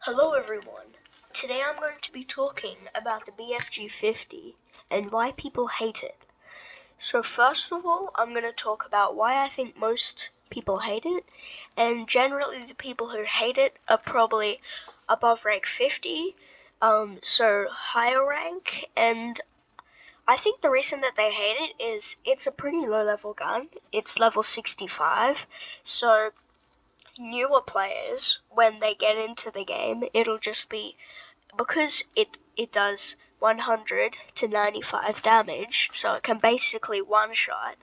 Hello everyone. Today I'm going to be talking about the BFG 50 and why people hate it. So first of all, I'm going to talk about why I think most people hate it, and generally the people who hate it are probably above rank 50, so higher rank, and I think the reason that they hate it is it's a pretty low level gun. It's level 65, so newer players, when they get into the game, it'll just be because it does 100 to 95 damage, so it can basically one shot.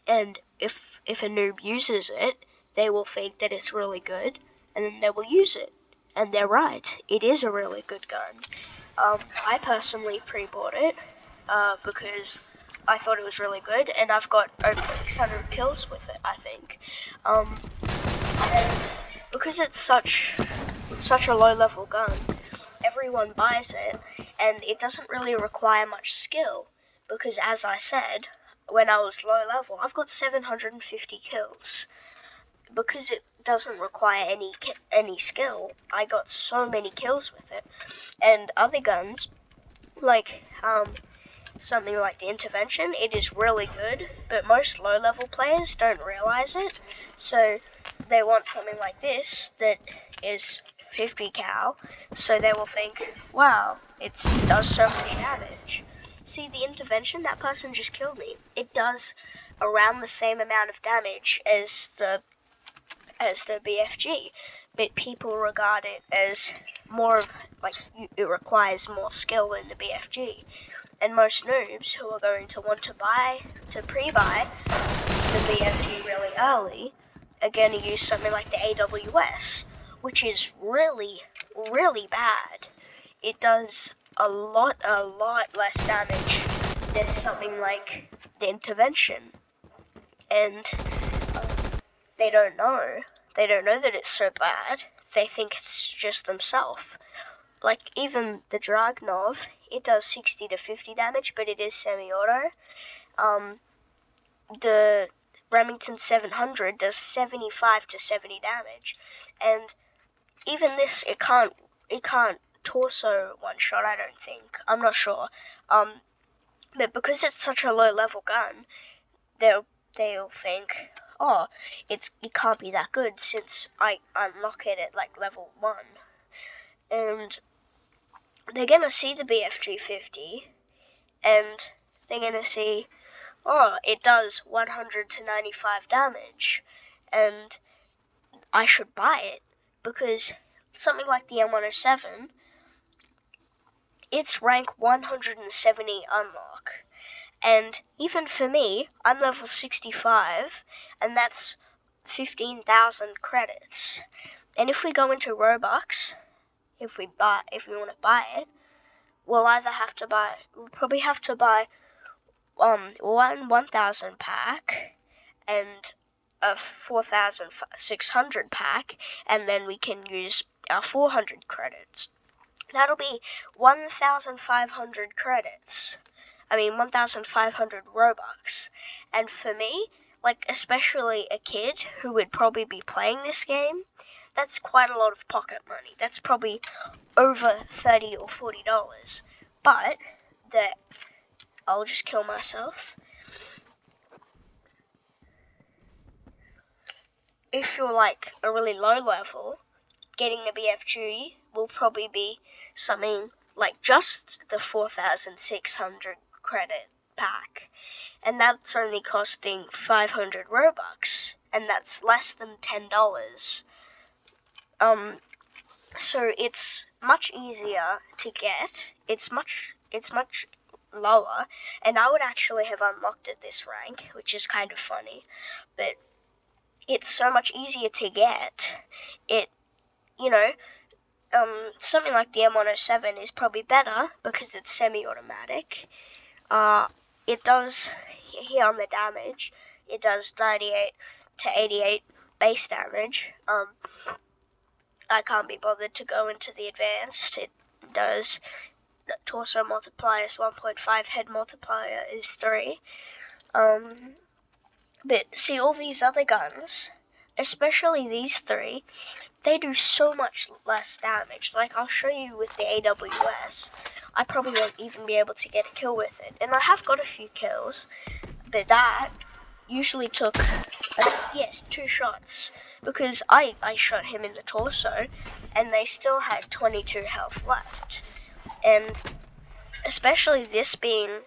And if a noob uses it, they will think that it's really good, and then they will use it. And they're right, it is a really good gun. I personally pre-bought it because I thought it was really good, and I've got over 600 kills with it, I think. And because it's such a low level gun, everyone buys it, and it doesn't really require much skill, because as I said, when I was low level, I've got 750 kills. Because it doesn't require any skill, I got so many kills with it. And other guns, like something like the intervention, it is really good, but most low level players don't realize it, so they want something like this that is 50 cal, so they will think, wow, it does so much damage. See, the intervention, that person just killed me. It does around the same amount of damage as the BFG, but people regard it as more of, like, it requires more skill than the BFG. And most noobs who are going to want to pre-buy the BFG really early are going to use something like the AWS, which is really, really bad. It does a lot less damage than something like the intervention. And they don't know that it's so bad. They think it's just themselves. Like, even the Dragnov, it does 60 to 50 damage, but it is semi-auto. The Remington 700 does 75 to 70 damage, and even this, it can't torso one shot, I don't think. I'm not sure. But because it's such a low level gun, they'll think, oh, it can't be that good since I unlock it at like level 1. And they're gonna see the BFG 50, and they're gonna see, oh, it does 100 to 95 damage, and I should buy it, because something like the M107, it's rank 170 unlock, and even for me, I'm level 65, and that's 15,000 credits. And if we go into Robux, if we want to buy it, we'll probably have to buy one 1,000 pack and a 4,600 pack, and then we can use our 400 credits. That'll be 1,500 credits. 1,500 Robux. And for me, like, especially a kid who would probably be playing this game, that's quite a lot of pocket money. That's probably over $30 or $40. But I'll just kill myself. If you're like a really low level, getting the BFG will probably be something like just the 4,600 credit pack, and that's only costing 500 Robux, and that's less than $10. So it's much easier to get. It's much lower, and I would actually have unlocked at this rank, which is kind of funny, but it's so much easier to get. Something like the M107 is probably better because it's semi-automatic. It does, here on the damage, it does 38 to 88 base damage. I can't be bothered to go into the advanced. It does torso multiplier is 1.5, head multiplier is 3. But see, all these other guns, especially these three, they do so much less damage. Like, I'll show you with the AWS. I probably won't even be able to get a kill with it. And I have got a few kills, but that usually took, 2 shots. Because I shot him in the torso, and they still had 22 health left. And especially this being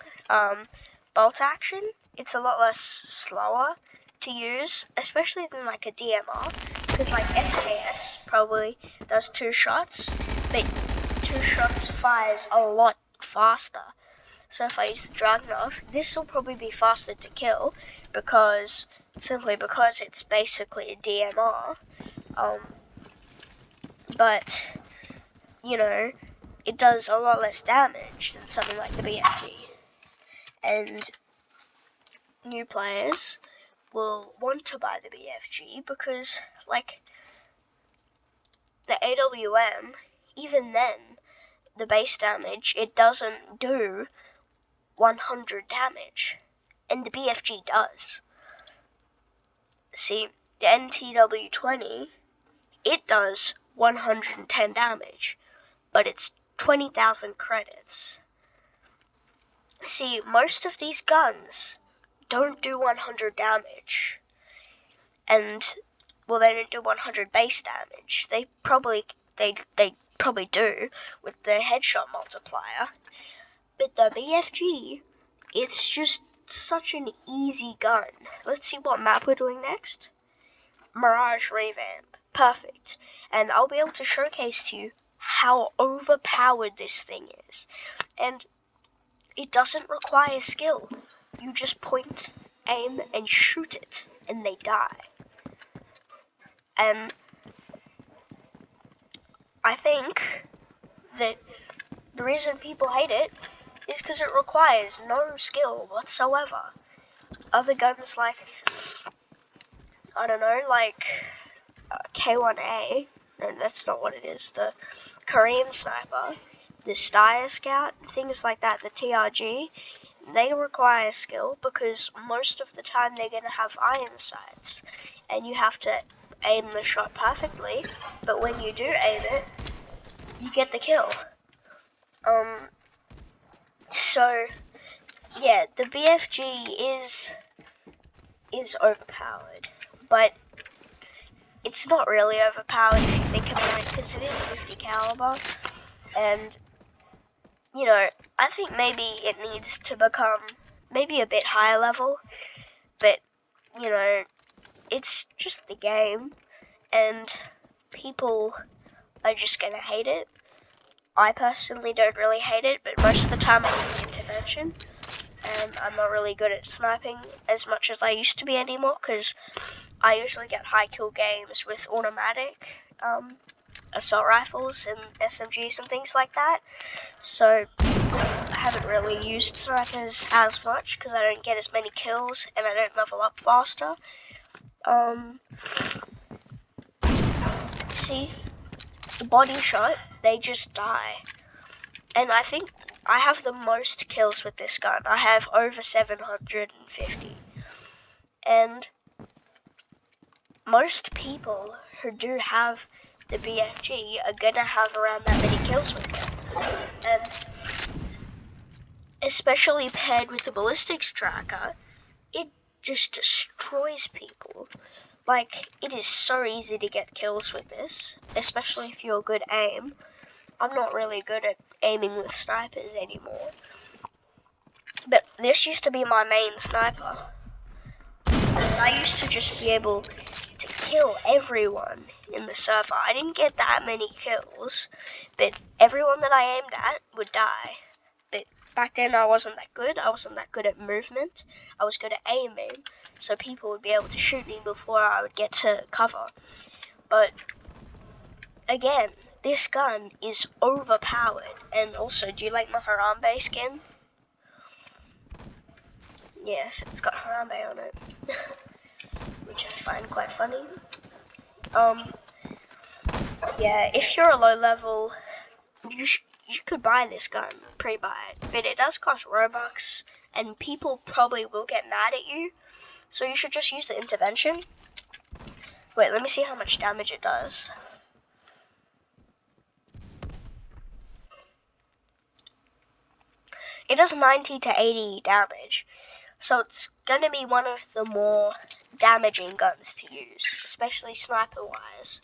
bolt action, it's a lot less slower to use, especially than like a DMR, because like SKS probably does 2 shots, but 2 shots fires a lot faster. So if I use the Dragunov, this will probably be faster to kill, simply because it's basically a DMR. But you know, it does a lot less damage than something like the BFG. And new players will want to buy the BFG because, like, the AWM, even then, the base damage, it doesn't do 100 damage. And the BFG does. See, the NTW20, it does 110 damage, but it's 20,000 credits. See, most of these guns don't do 100 damage, and well, they don't do 100 base damage. They probably do with the headshot multiplier, but the BFG, it's just such an easy gun. Let's see what map we're doing next. Mirage Revamp, perfect, and I'll be able to showcase to you how overpowered this thing is, and it doesn't require skill. You just point, aim, and shoot it, and they die. And I think that the reason people hate it is because it requires no skill whatsoever. Other guns like, I don't know, like K1A, no, that's not what it is, the Korean Sniper, the Steyr Scout, things like that, the TRG, they require skill because most of the time they're going to have iron sights, and you have to aim the shot perfectly, but when you do aim it, you get the kill. So, yeah, the BFG is overpowered, but it's not really overpowered if you think about it, because it is 50 caliber, and you know, I think maybe it needs to become maybe a bit higher level, but you know, it's just the game, and people are just gonna hate it. I personally don't really hate it, but most of the time I use intervention, and I'm not really good at sniping as much as I used to be anymore, because I usually get high kill games with automatic assault rifles and SMGs and things like that, so I haven't really used snipers as much because I don't get as many kills and I don't level up faster. See, the body shot, they just die. And I think I have the most kills with this gun. I have over 750. And most people who do have the BFG are gonna have around that many kills with it. And especially paired with the ballistics tracker, it just destroys people. Like, it is so easy to get kills with this, especially if you're good aim. I'm not really good at aiming with snipers anymore, but this used to be my main sniper. I used to just be able to kill everyone in the server. I didn't get that many kills, but everyone that I aimed at would die. But back then I wasn't that good. I wasn't that good at movement. I was good at aiming, so people would be able to shoot me before I would get to cover. But again, this gun is overpowered. And also, do you like my Harambe skin? Yes, it's got Harambe on it, which I find quite funny. Yeah, if you're a low level, you could buy this gun, pre-buy it, but it does cost Robux, and people probably will get mad at you, so you should just use the intervention. Wait, let me see how much damage it does. It does 90 to 80 damage, so it's going to be one of the more damaging guns to use, especially sniper-wise.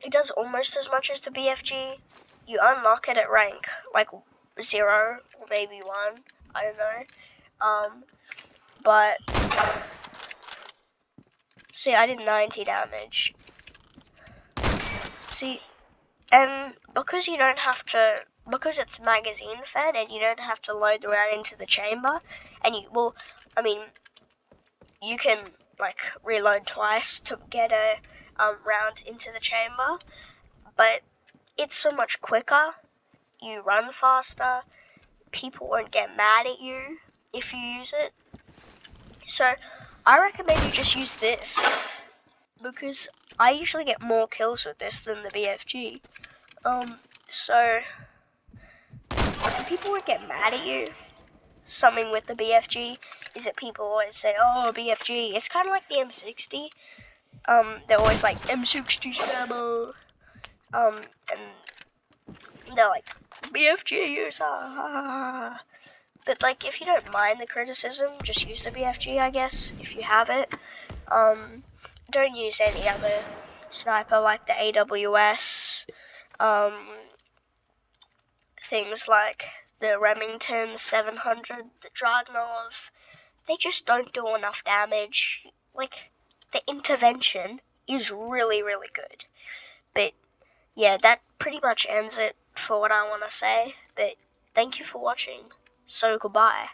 It does almost as much as the BFG. You unlock it at rank, like 0 or maybe 1, I don't know. But, see, I did 90 damage. See, and because you don't have to, because it's magazine fed and you don't have to load the round into the chamber, and you can like reload twice to get a round into the chamber, but it's so much quicker. You run faster. People won't get mad at you if you use it. So I recommend you just use this, because I usually get more kills with this than the BFG. So people won't get mad at you. Something with the BFG is that people always say, oh, BFG. It's kind of like the M60. They're always like, M60 spammer. And they're like, BFG user. But like, if you don't mind the criticism, just use the BFG, I guess, if you have it. Don't use any other sniper like the AWS. Things like the Remington 700, the Dragunov, they just don't do enough damage. Like, the intervention is really, really good. But, yeah, that pretty much ends it for what I want to say. But, thank you for watching. So, goodbye.